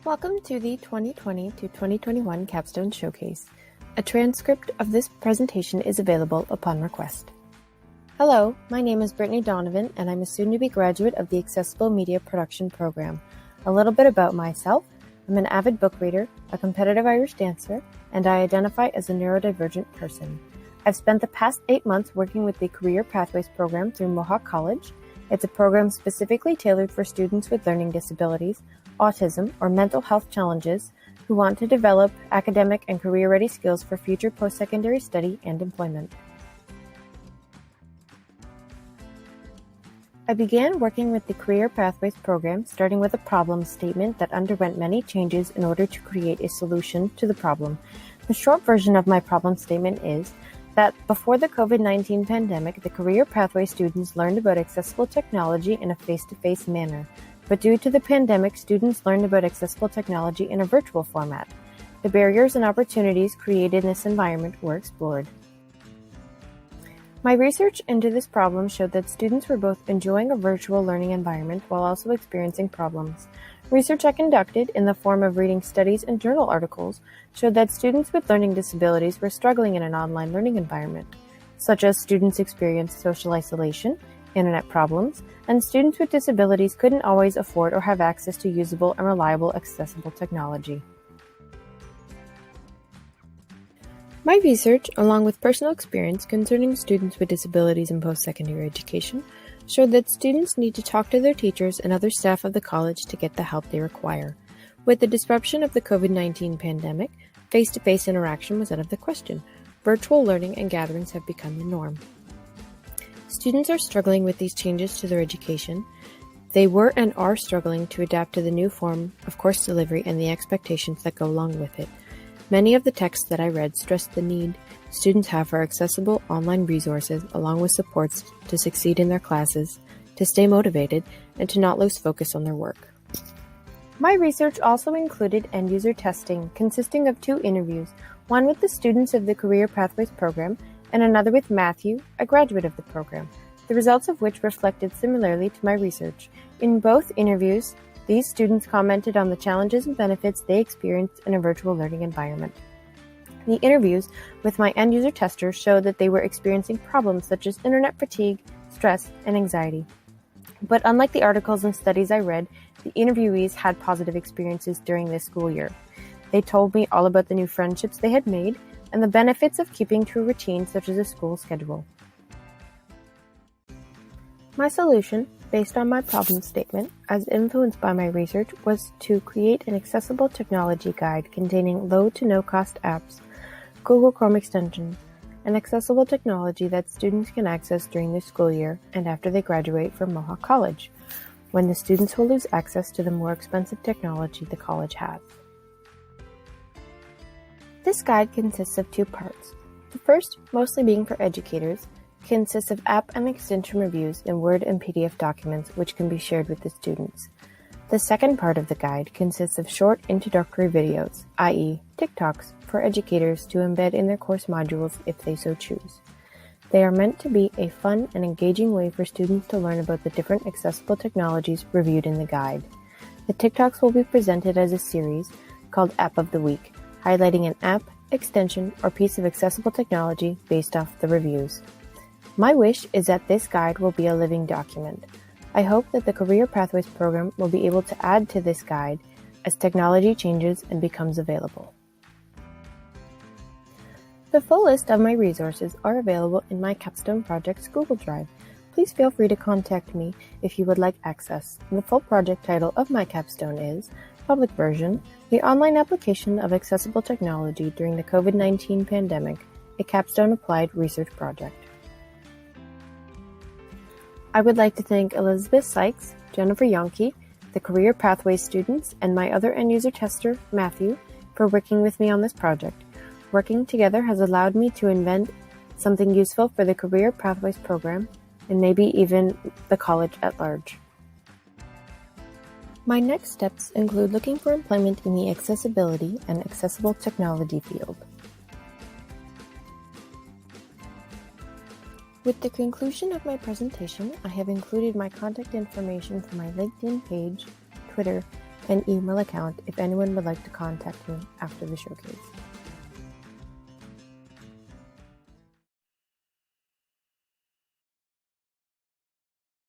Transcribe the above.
Welcome to the 2020 to 2021 Capstone Showcase. A transcript of this presentation is available upon request. Hello, my name is Brittany Donovan, and I'm a soon-to-be graduate of the Accessible Media Production Program. A little bit about myself: I'm an avid book reader, a competitive Irish dancer, and I identify as a neurodivergent person. I've spent the past 8 months working with the Career Pathways program through Mohawk College. It's a program specifically tailored for students with learning disabilities, autism, or mental health challenges who want to develop academic and career-ready skills for future post-secondary study and employment. I began working with the Career Pathways program starting with a problem statement that underwent many changes in order to create a solution to the problem. The short version of my problem statement is that before the COVID-19 pandemic, the Career Pathway students learned about accessible technology in a face-to-face manner. But due to the pandemic, students learned about accessible technology in a virtual format. The barriers and opportunities created in this environment were explored. My research into this problem showed that students were both enjoying a virtual learning environment while also experiencing problems. Research I conducted in the form of reading studies and journal articles showed that students with learning disabilities were struggling in an online learning environment, such as students experienced social isolation, internet problems, and students with disabilities couldn't always afford or have access to usable and reliable accessible technology. My research, along with personal experience concerning students with disabilities in post-secondary education, showed that students need to talk to their teachers and other staff of the college to get the help they require. With the disruption of the COVID-19 pandemic, face-to-face interaction was out of the question. Virtual learning and gatherings have become the norm. Students are struggling with these changes to their education. They were and are struggling to adapt to the new form of course delivery and the expectations that go along with it. Many of the texts that I read stressed the need students have for accessible online resources along with supports to succeed in their classes, to stay motivated, and to not lose focus on their work. My research also included end-user testing, consisting of 2 interviews, one with the students of the Career Pathways program and another with Matthew, a graduate of the program, the results of which reflected similarly to my research. In both interviews, these students commented on the challenges and benefits they experienced in a virtual learning environment. The interviews with my end-user testers showed that they were experiencing problems such as internet fatigue, stress, and anxiety. But unlike the articles and studies I read, the interviewees had positive experiences during this school year. They told me all about the new friendships they had made and the benefits of keeping to a routine such as a school schedule. My solution, based on my problem statement, as influenced by my research, was to create an accessible technology guide containing low to no cost apps, Google Chrome extensions, and accessible technology that students can access during their school year and after they graduate from Mohawk College, when the students will lose access to the more expensive technology the college has. This guide consists of 2 parts. The first, mostly being for educators, consists of app and extension reviews in Word and PDF documents which can be shared with the students. The second part of the guide consists of short introductory videos, i.e. TikToks, for educators to embed in their course modules if they so choose. They are meant to be a fun and engaging way for students to learn about the different accessible technologies reviewed in the guide. The TikToks will be presented as a series called App of the Week, highlighting an app, extension, or piece of accessible technology based off the reviews. My wish is that this guide will be a living document. I hope that the Career Pathways program will be able to add to this guide as technology changes and becomes available. The full list of my resources are available in my Capstone project's Google Drive. Please feel free to contact me if you would like access. The full project title of my capstone is Public Version: The Online Application of Accessible Technology During the COVID-19 Pandemic, a Capstone Applied Research Project. I would like to thank Elizabeth Sykes, Jennifer Yonke, the Career Pathways students, and my other end-user tester, Matthew, for working with me on this project. Working together has allowed me to invent something useful for the Career Pathways program, and maybe even the college at large. My next steps include looking for employment in the accessibility and accessible technology field. With the conclusion of my presentation, I have included my contact information for my LinkedIn page, Twitter, and email account if anyone would like to contact me after the showcase.